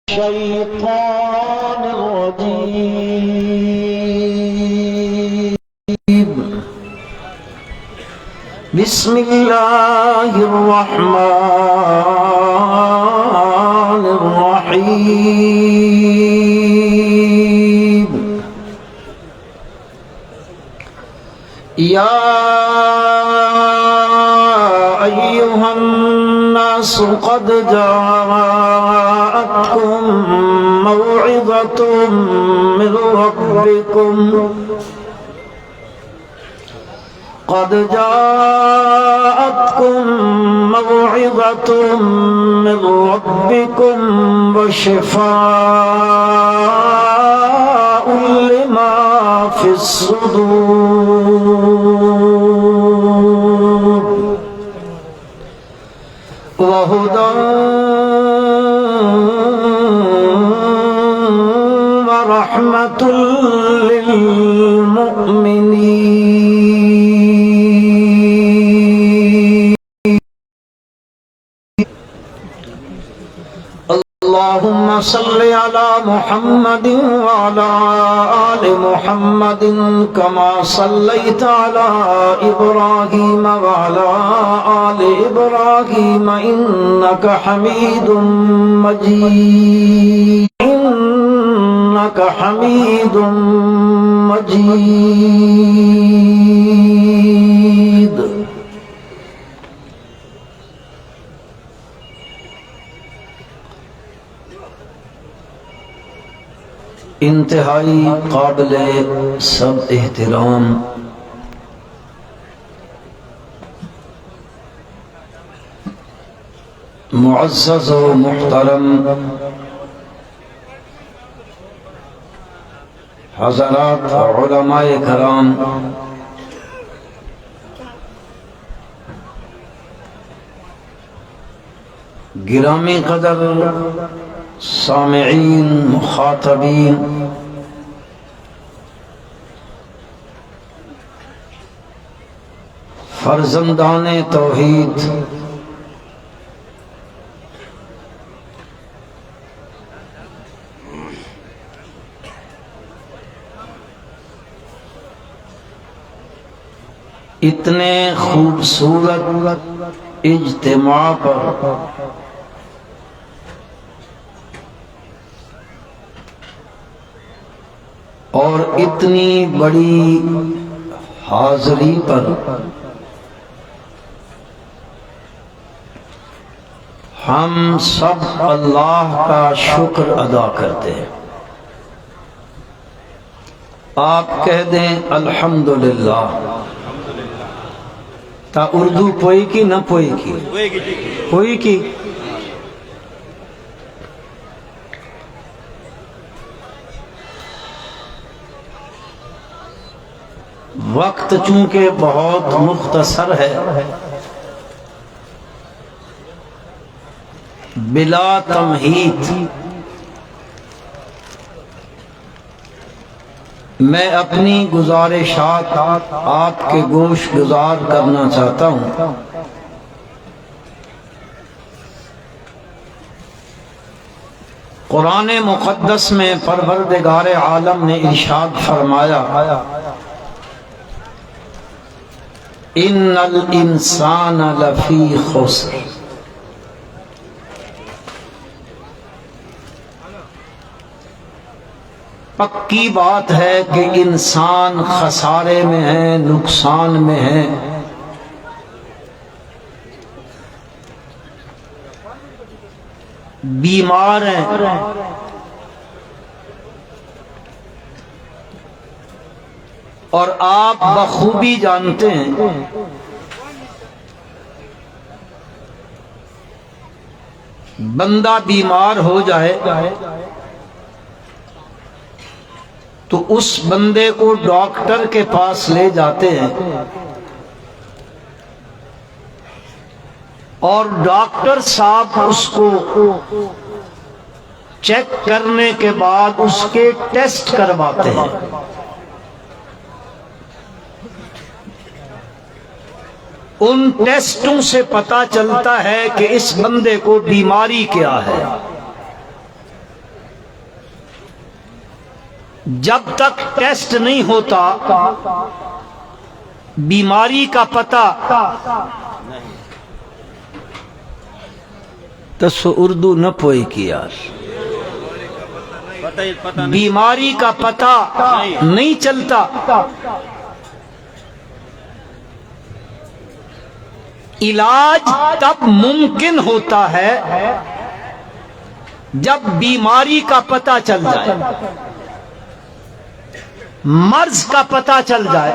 الشيطان الرجيم. بسم الله الرحمن الرحيم. يا أيها الناس قد جاءتكم موعظة من ربكم وشفاء لما في الصدور وهدى ورحمة للمؤمنين. اللهم صل على محمد وعلى آل محمد كما صليت على إبراهيم وعلى آل إبراهيم إنك حميد مجيد. إنك حميد مجيد. انتہائی قابل سب احترام معزز و محترم حضرات علماء کرام، گرامی قدر سامعین، مخاطبین، فرزندان توحید، اتنے خوبصورت اجتماع پر اور اتنی بڑی حاضری پر ہم سب اللہ کا شکر ادا کرتے ہیں. آپ کہہ دیں الحمدللہ. تا اردو پوئی کی نہ پوئی کی؟ پوئی کی. وقت چونکہ بہت مختصر ہے، بلا تمہید میں اپنی گزارشات آپ کے گوش گزار کرنا چاہتا ہوں. قرآن مقدس میں پروردگار عالم نے ارشاد فرمایا، ان الانسان لفی خسر. پکی بات ہے کہ انسان خسارے میں ہے، نقصان میں ہے. بیمار ہیں، اور آپ بخوبی جانتے ہیں بندہ بیمار ہو جائے تو اس بندے کو ڈاکٹر کے پاس لے جاتے ہیں، اور ڈاکٹر صاحب اس کو چیک کرنے کے بعد اس کے ٹیسٹ کرواتے ہیں. ان ٹیسٹوں سے پتہ چلتا ہے کہ اس بندے کو بیماری کیا ہے. جب تک ٹیسٹ نہیں ہوتا بیماری کا پتہ تو سو اردو نہ پوئی کی یار، بیماری کا پتہ نہیں چلتا، علاج تب ممکن ہوتا ہے جب بیماری کا پتہ چل جائے، مرض کا پتہ چل جائے۔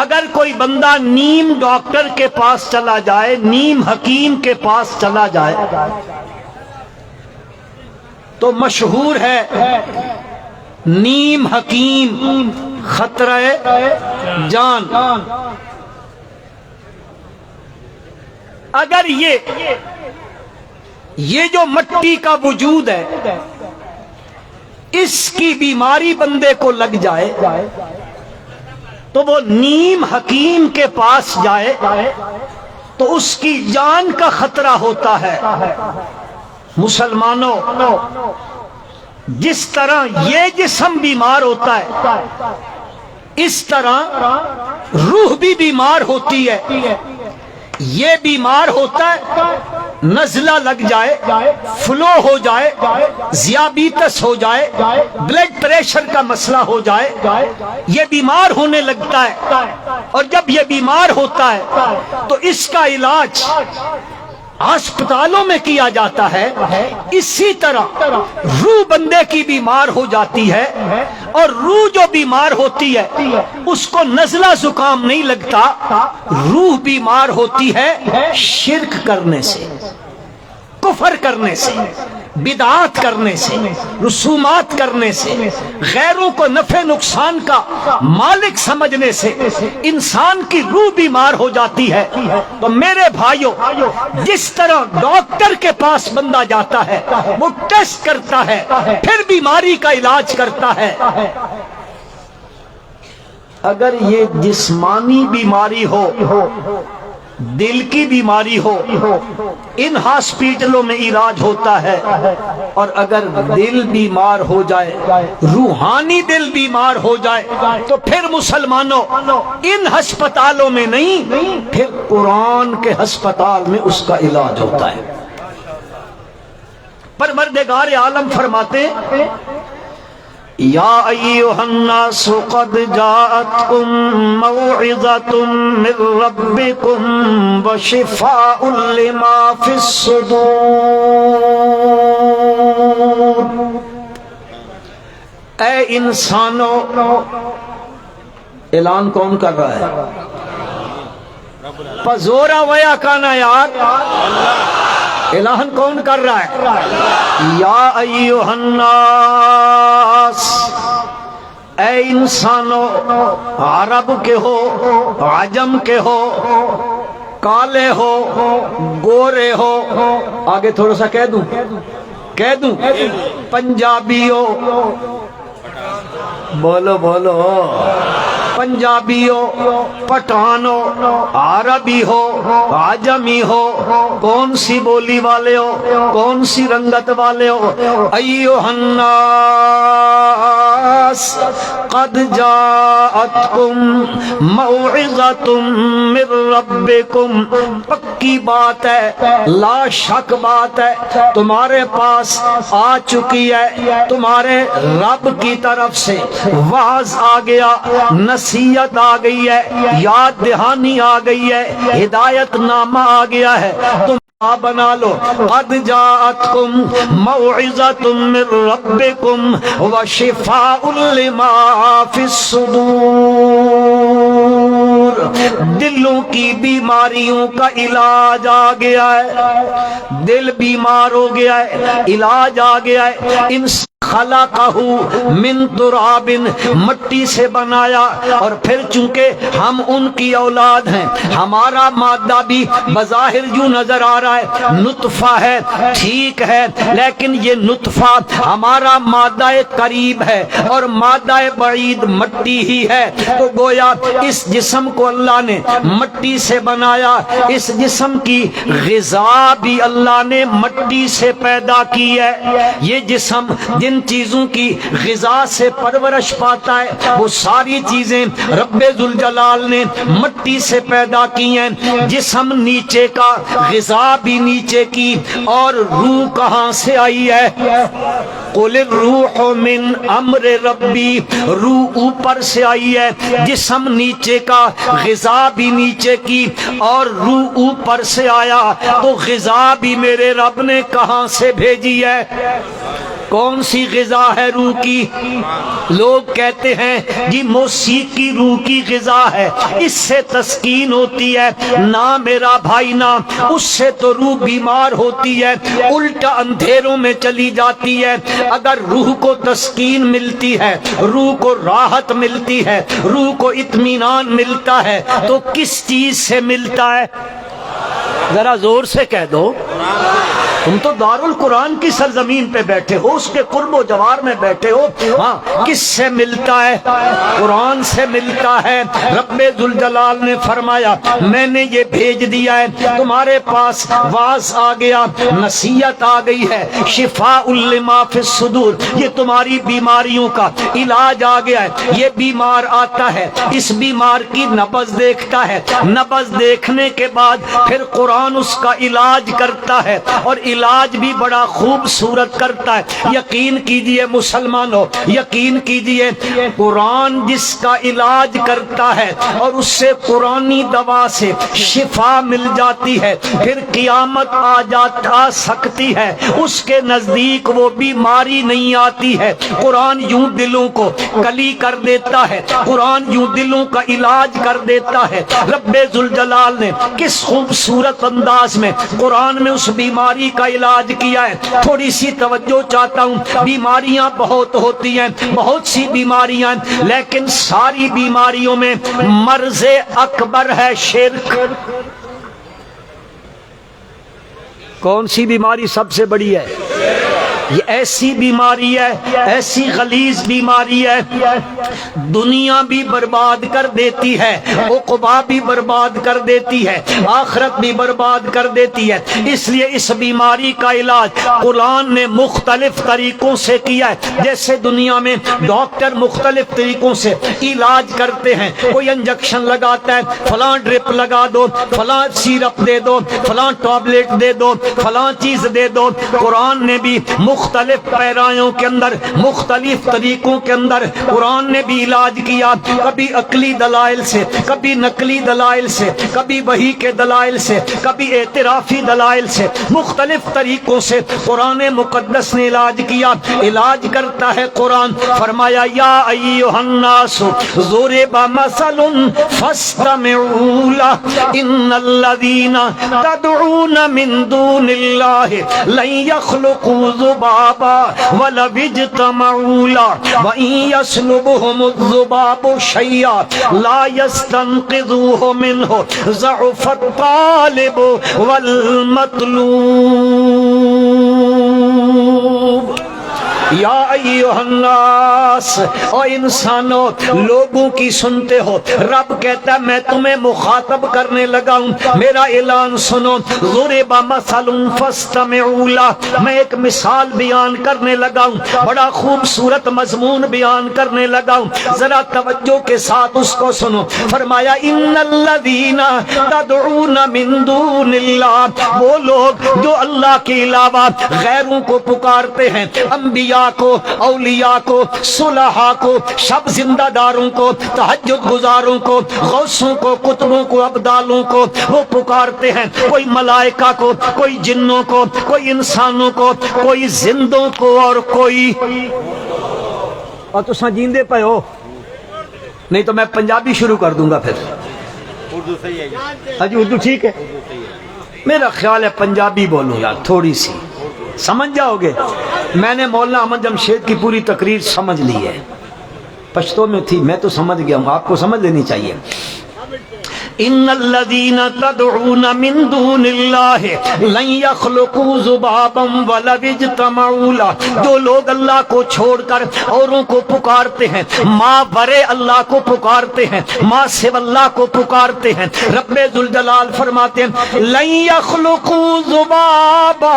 اگر کوئی بندہ نیم ڈاکٹر کے پاس چلا جائے، نیم حکیم کے پاس چلا جائے تو مشہور ہے نیم حکیم خطرہ جان۔ اگر یہ جو مٹی کا وجود ہے اس کی بیماری بندے کو لگ جائے تو وہ نیم حکیم کے پاس جائے تو اس کی جان کا خطرہ ہوتا ہے۔ مسلمانوں، جس طرح یہ جسم بیمار ہوتا ہے اس طرح روح بھی بیمار ہوتی ہے۔ یہ بیمار ہوتا ہے، نزلہ لگ جائے، فلو ہو جائے، ذیابیطس ہو جائے، بلڈ پریشر کا مسئلہ ہو جائے، یہ بیمار ہونے لگتا ہے۔ اور جب یہ بیمار ہوتا ہے تو اس کا علاج ہسپتالوں میں کیا جاتا ہے۔ اسی طرح روح بندے کی بیمار ہو جاتی ہے، اور روح جو بیمار ہوتی ہے اس کو نزلہ زکام نہیں لگتا، روح بیمار ہوتی ہے شرک کرنے سے، کفر کرنے سے، بدعات کرنے سے، رسومات کرنے سے، غیروں کو نفع نقصان کا مالک سمجھنے سے انسان کی روح بیمار ہو جاتی ہے۔ تو میرے بھائیوں، جس طرح ڈاکٹر کے پاس بندہ جاتا ہے، وہ ٹیسٹ کرتا ہے، پھر بیماری کا علاج کرتا ہے، اگر یہ جسمانی بیماری ہو، دل کی بیماری ہو، ان ہاسپیٹلوں میں علاج ہوتا ہے۔ اور اگر دل بیمار ہو جائے، روحانی دل بیمار ہو جائے تو پھر مسلمانوں ان ہسپتالوں میں نہیں، پھر قرآن کے ہسپتال میں اس کا علاج ہوتا ہے۔ پروردگار عالم فرماتے ہیں یا ایھا الناس قد جاءتکم موعظۃ من ربکم وشفاء لما فی الصدور۔ اے انسانوں، اعلان کون کر رہا ہے؟ پزورا ویا کانا یار، اعلان کون کر رہا ہے؟ یا ایھا الناس، اے انسانوں، عرب کے ہو، عجم کے ہو، کالے ہو، گورے ہو، آگے تھوڑا سا کہہ دوں، پنجابی ہو، بولو بولو، پنجابی ہو، پٹھان ہو، عربی ہو، عجمی ہو، کون سی بولی والے ہو، کون سی رنگت والے ہو، ایھا الناس قد جاءتکم موعظۃ من ربکم، پکی بات ہے، لا شک بات ہے، تمہارے پاس آ چکی ہے تمہارے رب کی طرف سے واعظ آ گیا، نصیحت آ گئی ہے، یاد دہانی آ گئی ہے، ہدایت نامہ آ گیا ہے، تم بنا لو۔ قد جاءتکم موعظۃ من ربکم وشفاء لما فی الصدور، دلوں کی بیماریوں کا علاج آ گیا ہے، دل بیمار ہو گیا ہے، علاج آ گیا ہے۔ خلقہ من تراب، مٹی سے بنایا، اور پھر چونکہ ہم ان کی اولاد ہیں، ہمارا مادہ بھی بظاہر جو نظر آ رہا ہے نطفہ ہے، ٹھیک ہے، لیکن یہ نطفہ ہمارا مادہ قریب ہے اور مادہ بعید مٹی ہی ہے، تو گویا اس جسم کو اللہ نے مٹی سے بنایا، اس جسم کی غذا بھی اللہ نے مٹی سے پیدا کی ہے۔ یہ جسم جن چیزوں کی غذا سے پرورش پاتا ہے وہ ساری چیزیں رب ذوالجلال نے مٹی سے پیدا کی ہیں۔ جسم نیچے کا، غذا بھی نیچے کی، اور روح کہاں سے آئی ہے؟ قل الروح من امر ربی، روح اوپر سے آئی ہے، جسم نیچے کا، غذا بھی نیچے کی، اور روح اوپر سے آیا، تو غذا بھی میرے رب نے کہاں سے بھیجی ہے؟ کون سی غذا ہے روح کی؟ لوگ کہتے ہیں جی موسیقی روح کی غذا ہے، اس سے تسکین ہوتی ہے۔ نہ میرا بھائی نہ، اس سے تو روح بیمار ہوتی ہے، الٹا اندھیروں میں چلی جاتی ہے۔ اگر روح کو تسکین ملتی ہے، روح کو راحت ملتی ہے، روح کو اطمینان ملتا ہے، تو کس چیز سے ملتا ہے؟ ذرا زور سے کہہ دو۔ تم تو دارالقرآن کی سرزمین پہ بیٹھے ہو، اس کے قرب و جوار میں بیٹھے ہو، ہاں کس سے ملتا ہے؟ قرآن سے ملتا ہے۔ رب ذوالجلال نے فرمایا میں نے یہ بھیج دیا ہے، تمہارے پاس واعظ آ گیا، نصیحت آ گئی ہے، شفاء لما فی الصدور، یہ تمہاری بیماریوں کا علاج آ گیا ہے۔ یہ بیمار آتا ہے، اس بیمار کی نبض دیکھتا ہے، نبض دیکھنے کے بعد پھر قرآن اس کا علاج کرتا ہے، اور علاج بھی بڑا خوبصورت کرتا ہے۔ یقین کیجئے مسلمانوں، یقین کیجئے، قرآن جس کا علاج کرتا ہے اور اس سے قرآنی دوا سے شفا مل جاتی ہے، پھر قیامت آ سکتی ہے، اس کے نزدیک وہ بیماری نہیں آتی ہے۔ قرآن یوں دلوں کو کلی کر دیتا ہے، قرآن یوں دلوں کا علاج کر دیتا ہے۔ رب ذوالجلال نے کس خوبصورت انداز میں قرآن میں اس بیماری کا علاج کیا ہے۔ تھوڑی سی توجہ چاہتا ہوں، بیماریاں بہت ہوتی ہیں، بہت سی بیماریاں، لیکن ساری بیماریوں میں مرض اکبر ہے شرک۔ کون سی بیماری سب سے بڑی ہے؟ یہ ایسی بیماری ہے، ایسی غلیظ بیماری ہے، دنیا بھی برباد کر دیتی ہے، عقبہ بھی برباد کر دیتی ہے، آخرت بھی برباد کر دیتی ہے۔ اس لیے اس بیماری کا علاج قرآن نے مختلف طریقوں سے کیا ہے۔ جیسے دنیا میں ڈاکٹر مختلف طریقوں سے علاج کرتے ہیں، کوئی انجیکشن لگاتا ہے، فلاں ڈرپ لگا دو، فلاں سیرپ دے دو، فلاں ٹیبلٹ دے دو، فلاں چیز دے دو۔ قرآن نے بھی مختلف پیرایوں کے اندر، مختلف طریقوں کے اندر قرآن نے بھی علاج کیا، کبھی عقلی دلائل سے، کبھی نقلی دلائل سے، کبھی وحی کے دلائل سے، کبھی اعترافی دلائل سے، مختلف طریقوں سے قرآن مقدس نے علاج کیا۔ علاج کرتا ہے قرآن۔ فرمایا یا ایھا الناس ضرب مثل فاستمعوا له ان الذین تدعون من دون اللہ لن يخلقوا ذبابا ولو اجتمعوا له وان يسلبهم الذباب شيئا لا يستنقذوه منه ضعف الطالب والمطلوب۔ یا ایھا الناس، او انسانوں، لوگوں کی سنتے ہو، رب کہتا ہے میں تمہیں مخاطب کرنے لگا ہوں، میرا اعلان سنو۔ ضرب مثل فاستمعوا له، میں ایک مثال بیان کرنے لگا ہوں، بڑا خوبصورت مضمون بیان کرنے لگا ہوں، ذرا توجہ کے ساتھ اس کو سنو۔ فرمایا ان الذین تدعون من دون اللہ، وہ لوگ جو اللہ کے علاوہ غیروں کو پکارتے ہیں، انبیاء کو، اولیاء کو، صلحاء کو، شب زندہ داروں کو، تہجد گزاروں کو، غوثوں کو، قطبوں کو، ابدالوں کو وہ پکارتے ہیں، کوئی ملائکہ کو، کوئی جنوں کو، کوئی انسانوں کو، کوئی زندوں کو، اور کوئی اور تو جیندے پہ ہو، نہیں تو میں پنجابی شروع کر دوں گا پھر۔ اردو صحیح ہے ہاں جی اردو ٹھیک ہے، میرا خیال ہے پنجابی بولوں یار تھوڑی سی، سمجھ جاؤ گے. میں نے مولانا احمد جمشید کی پوری تقریر سمجھ لی ہے، پشتو میں تھی، میں تو سمجھ گیا ہوں، آپ کو سمجھ لینی چاہیے. ان الذين تدعون من دون الله لن يخلقوا ذبابا ولو اجتمعوا له. جو لوگ اللہ کو چھوڑ کر اوروں کو پکارتے ہیں، ما برے اللہ کو پکارتے ہیں، ما سوا اللہ کو پکارتے ہیں، رب ذوالجلال فرماتے ہیں لن يخلقوا ذبابا،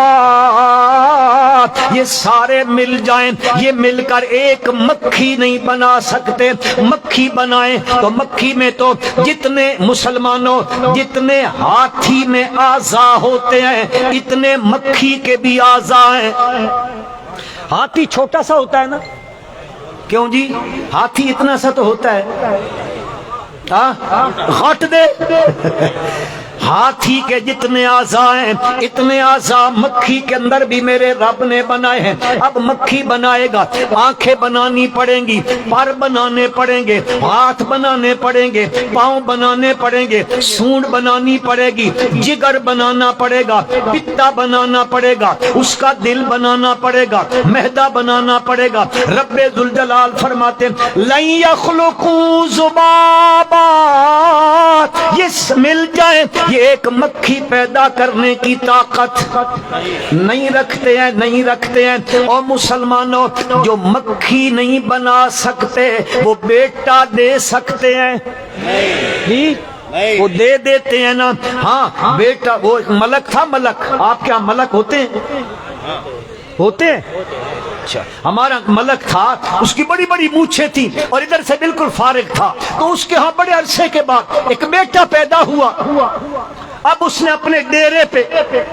یہ سارے مل جائیں، یہ مل کر ایک مکھی نہیں بنا سکتے. مکھی بنائیں تو مکھی میں تو جتنے مسلمانوں جتنے ہاتھی میں اعضاء ہوتے ہیں اتنے مکھی کے بھی اعضاء ہیں. ہاتھی چھوٹا سا ہوتا ہے نا، کیوں جی؟ ہاتھی اتنا سا تو ہوتا ہے، ہٹ دے. ہاتھی کے جتنے اعضاء ہیں اتنے اعضاء مکھی کے اندر بھی میرے رب نے بنائے ہیں. اب مکھی بنائے گا، آنکھیں بنانی پڑیں گی، پر بنانے پڑیں گے، ہاتھ بنانے پڑیں گے، پاؤں بنانے پڑیں گے، سونڈ بنانی پڑے گی، جگر بنانا پڑے گا، پتا بنانا پڑے گا، اس کا دل بنانا پڑے گا، معدہ بنانا پڑے گا. رب ذوالجلال فرماتے ہیں لن یخلقوا ذبابا، یہ مل جائے، یہ ایک مکھی پیدا کرنے کی طاقت نہیں رکھتے ہیں، نہیں رکھتے ہیں. اور مسلمانوں جو مکھی نہیں بنا سکتے وہ بیٹا دے سکتے ہیں؟ وہ دے دیتے ہیں نا. ہاں بیٹا، وہ ملک تھا، ملک آپ کیا ملک ہوتے ہیں؟ ہوتے ہیں. اچھا، ہمارا ملک تھا، اس کی بڑی بڑی مونچھیں تھیں اور ادھر سے بالکل فارغ تھا. تو اس کے ہاں بڑے عرصے کے بعد ایک بیٹا پیدا ہوا. اب اس نے اپنے ڈیرے پہ،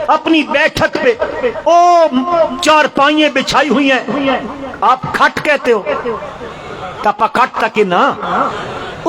اپنی بیٹھک پہ او چار پائیں بچھائی ہوئی ہیں، آپ کھٹ کہتے ہو، تپا کھٹ تک نا،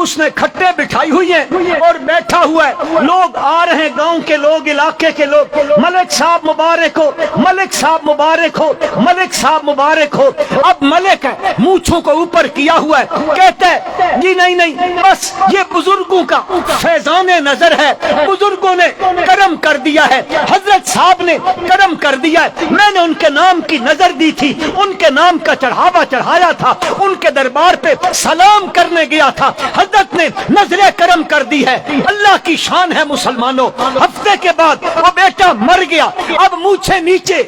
اس نے کھٹے بٹھائی ہوئی ہیں اور بیٹھا ہوا ہے. لوگ آ رہے ہیں، گاؤں کے لوگ، علاقے کے لوگ، ملک صاحب مبارک ہو، ملک صاحب مبارک ہو، ملک صاحب مبارک ہو. اب ملک ہے، مونچھوں کو اوپر کیا ہوا ہے، کہتا ہے جی نہیں نہیں، بس یہ بزرگوں کا فیضان نظر ہے، بزرگوں نے کرم کر دیا ہے، حضرت صاحب نے کرم کر دیا ہے، میں نے ان کے نام کی نظر دی تھی، ان کے نام کا چڑھاوا چڑھایا تھا، ان کے دربار پہ سلام کرنے گیا تھا، حضرت نے نظر کرم کر دی ہے. اللہ کی شان ہے مسلمانوں. ہفتے کے بعد وہ بیٹا مر گیا. اب مونچھیں نیچے،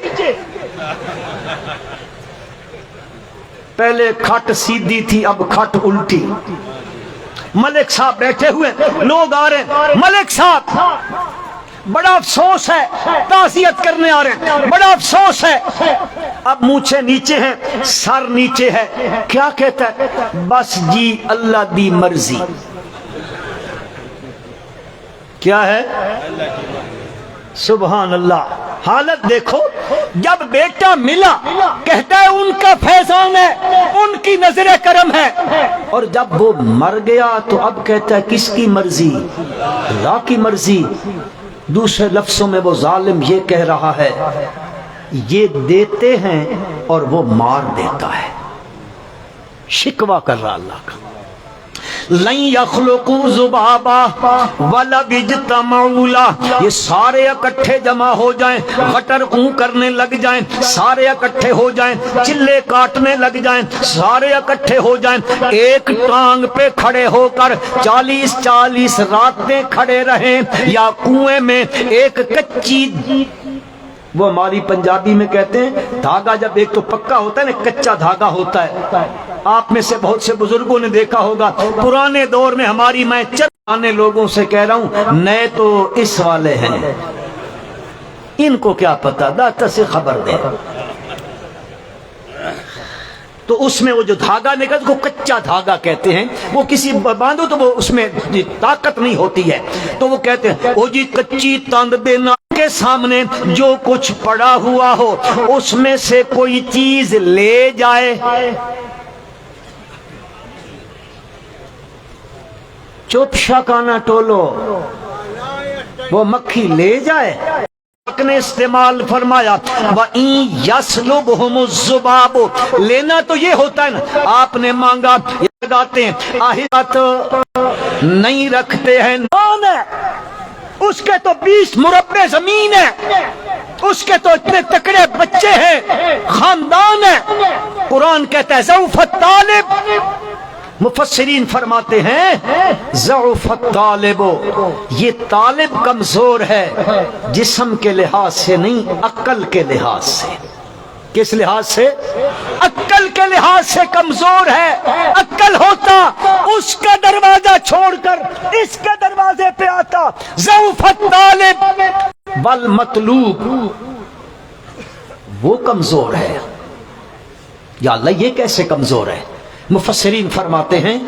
پہلے کھٹ سیدھی تھی، اب کھٹ الٹی. ملک صاحب بیٹھے ہوئے، لوگ آ رہے ہیں، ملک صاحب بڑا افسوس ہے، تعزیت کرنے آ رہے ہیں، بڑا افسوس ہے. اب مونچھیں نیچے ہیں، سر نیچے ہے. کیا کہتا ہے؟ بس جی اللہ دی مرضی. کیا ہے؟ سبحان اللہ. حالت دیکھو، جب بیٹا ملا کہتا ہے ان کا فیضان ہے، ان کی نظر کرم ہے، اور جب وہ مر گیا تو اب کہتا ہے کس کی مرضی؟ اللہ کی مرضی. دوسرے لفظوں میں وہ ظالم یہ کہہ رہا ہے یہ دیتے ہیں اور وہ مار دیتا ہے. شکوہ کر رہا اللہ کا. لن یخلقوا ذبابا ولو اجتمعوا له، یہ سارے اکٹھے جمع ہو جائیں، غٹر اون کرنے لگ جائیں، سارے اکٹھے ہو جائیں، چلے کاٹنے لگ جائیں، سارے اکٹھے ہو جائیں، ایک ٹانگ پہ کھڑے ہو کر 40 راتیں کھڑے رہیں، یا کنویں میں ایک کچی، وہ ہماری پنجابی میں کہتے ہیں دھاگا، جب ایک تو پکا ہوتا ہے نا، کچا دھاگا ہوتا ہے. آپ میں سے بہت سے بزرگوں نے دیکھا ہوگا پرانے دور میں، ہماری میں چرانے لوگوں سے کہہ رہا ہوں، نئے تو اس والے ہیں، ان کو کیا پتا، داتا سے خبر دے. تو اس میں وہ جو دھاگا نکل کو کچا دھاگا کہتے ہیں، وہ کسی باندھو تو وہ اس میں طاقت نہیں ہوتی ہے، تو وہ کہتے ہیں او جی کچی تاند دینا کے سامنے جو کچھ پڑا ہوا ہو اس میں سے کوئی چیز لے جائے، چپ شکانا ٹولو، وہ مکھی لے جائے. نے استعمال فرمایا وَإِن يَسْلُبْهُمُ الذُّبَابُ، لینا تو یہ ہوتا ہے نا، آپ نے مانگا، یہ لگاتے ہیں، آہت نہیں رکھتے ہیں، نان ہے اس کے تو 20 مربع زمین ہے، اس کے تو اتنے تکڑے بچے ہیں، خاندان ہے۔ قرآن کہتا ہے ضعف الطالب، مفسرین فرماتے ہیں ضعف الطالب، یہ طالب کمزور ہے، جسم کے لحاظ سے نہیں، عقل کے لحاظ سے۔ کس لحاظ سے؟ عقل کے لحاظ سے کمزور ہے۔ عقل ہوتا اس کا دروازہ چھوڑ کر اس کے دروازے پہ آتا۔ ضعف الطالب والمطلوب، وہ کمزور ہے۔ یا اللہ یہ کیسے کمزور ہے؟ مفسرین فرماتے ہیں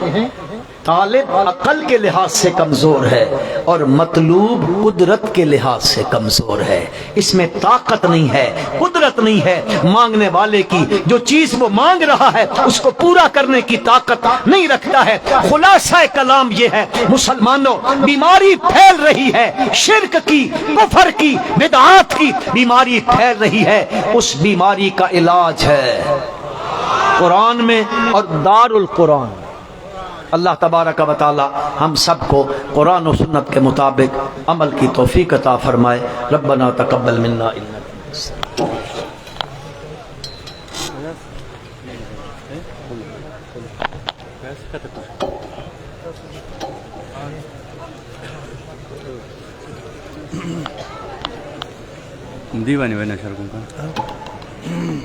طالب عقل کے لحاظ سے کمزور ہے اور مطلوب قدرت کے لحاظ سے کمزور ہے۔ اس میں طاقت نہیں ہے، قدرت نہیں ہے، مانگنے والے کی جو چیز وہ مانگ رہا ہے اس کو پورا کرنے کی طاقت نہیں رکھتا ہے۔ خلاصہ کلام یہ ہے مسلمانوں، بیماری پھیل رہی ہے، شرک کی، کفر کی، بدعات کی بیماری پھیل رہی ہے۔ اس بیماری کا علاج ہے قرآن میں اور دار القرآن۔ اللہ تبارک و تعالی ہم سب کو قرآن و سنت کے مطابق عمل کی توفیق عطا فرمائے۔ ربنا تقبل منا انک دیوانی بنا شرکوں کا